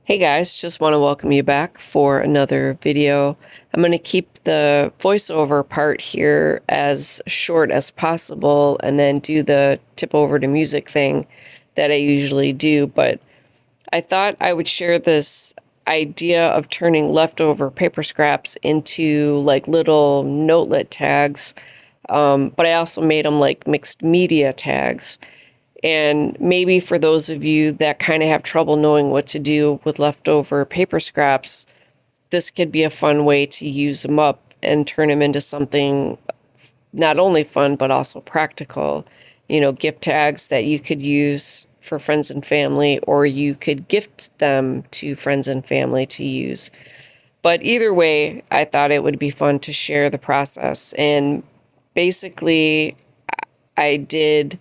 Hey guys, just want to welcome you back for another video. I'm going to keep the voiceover part here as short as possible and then do the tip over to music thing that I usually do, but I thought I would share this idea of turning leftover paper scraps into like little notelet tags, but I also made them like mixed media tags. And maybe for those of you that kind of have trouble knowing what to do with leftover paper scraps, this could be a fun way to use them up and turn them into something not only fun, but also practical. You know, gift tags that you could use for friends and family, or you could gift them to friends and family to use. But either way, I thought it would be fun to share the process. And basically, I did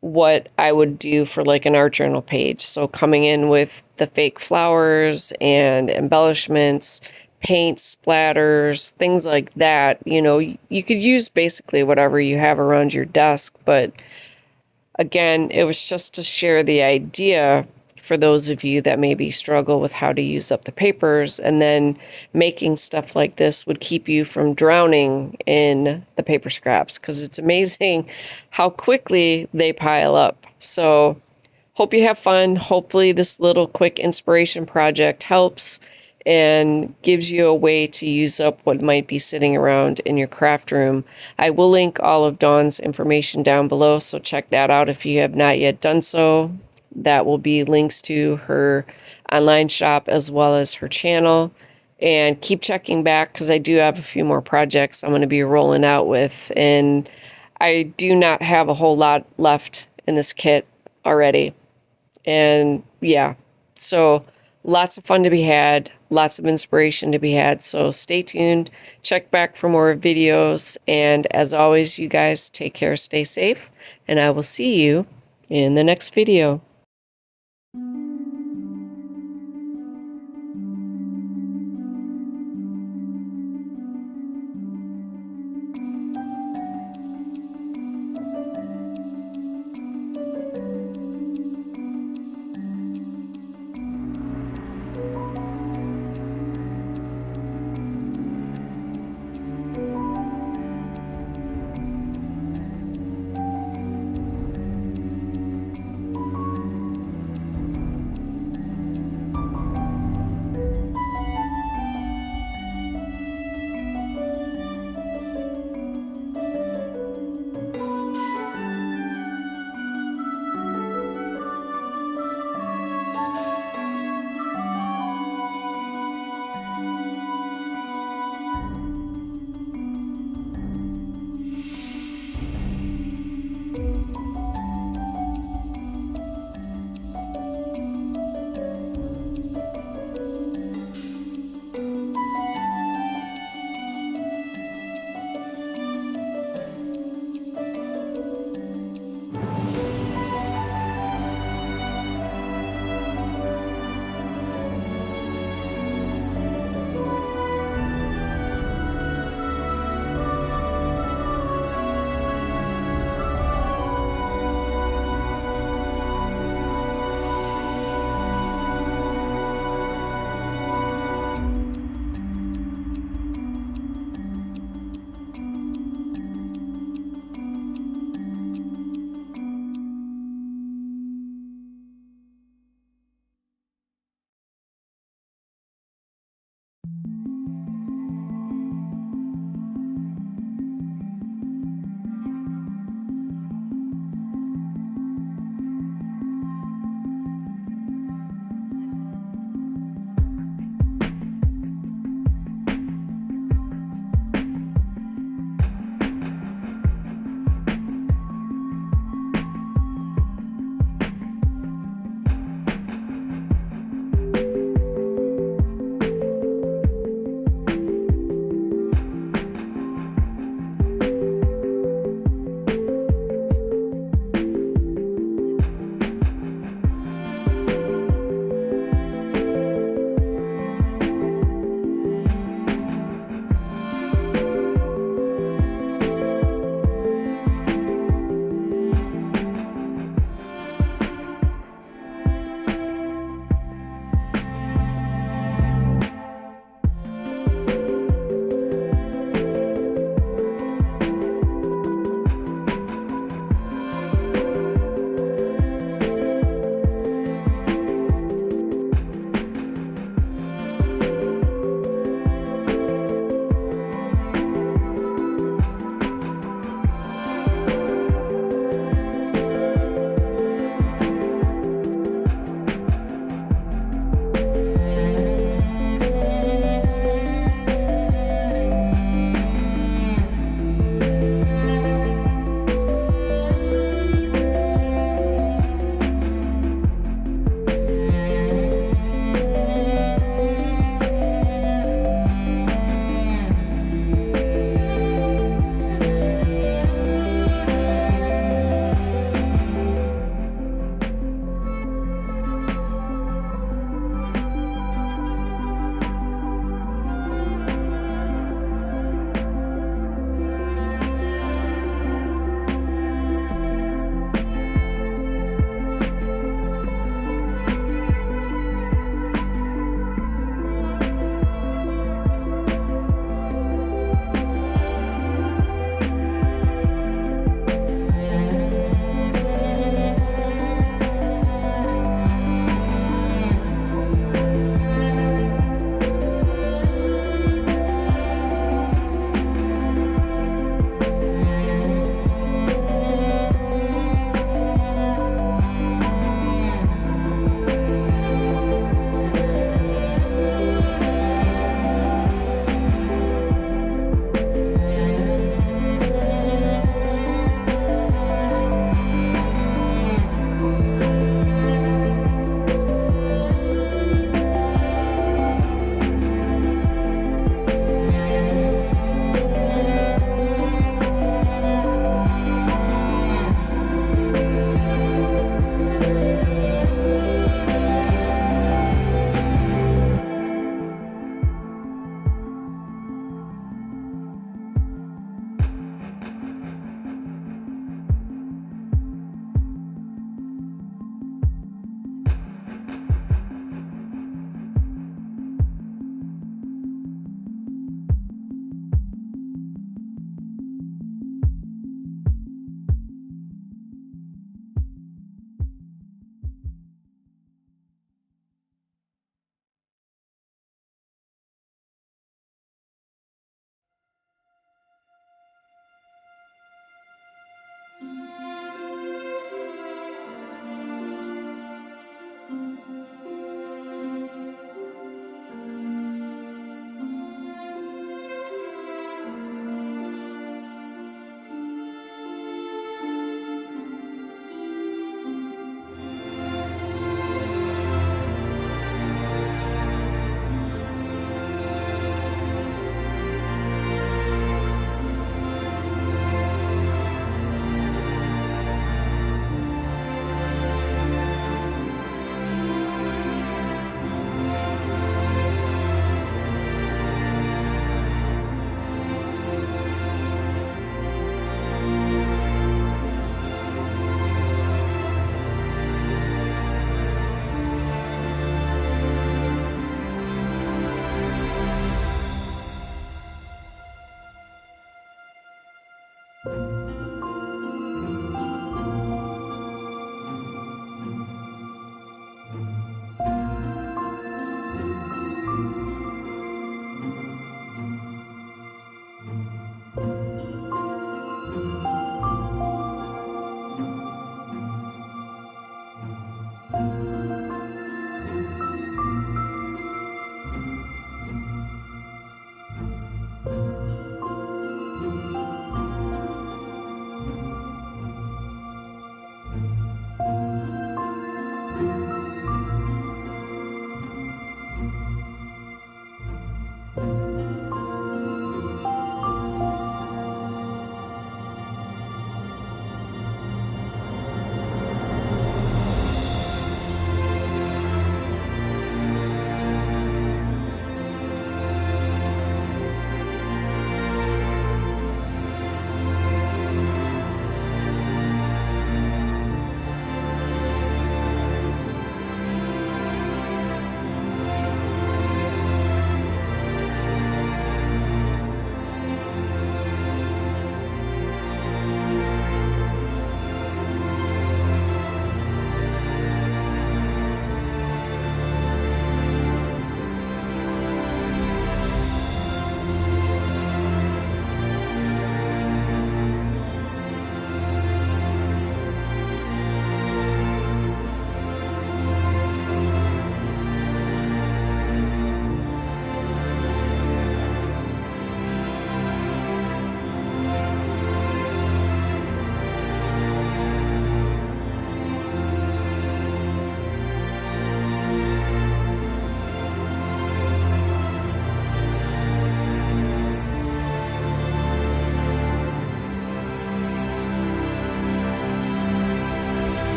what I would do for like an art journal page. So coming in with the fake flowers and embellishments, paint splatters, things like that. You know, you could use basically whatever you have around your desk, but again, it was just to share the idea for those of you that maybe struggle with how to use up the papers, and then making stuff like this would keep you from drowning in the paper scraps, because it's amazing how quickly they pile up. So hope you have fun. Hopefully this little quick inspiration project helps and gives you a way to use up what might be sitting around in your craft room. I will link all of Dawn's information down below, so check that out if you have not yet done so. That will be links to her online shop as well as her channel. And keep checking back, because I do have a few more projects I'm going to be rolling out with. And I do not have a whole lot left in this kit already. And yeah, so lots of fun to be had, lots of inspiration to be had. So stay tuned, check back for more videos. And as always, you guys take care, stay safe, and I will see you in the next video.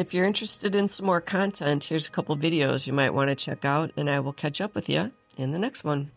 If you're interested in some more content, here's a couple videos you might want to check out, and I will catch up with you in the next one.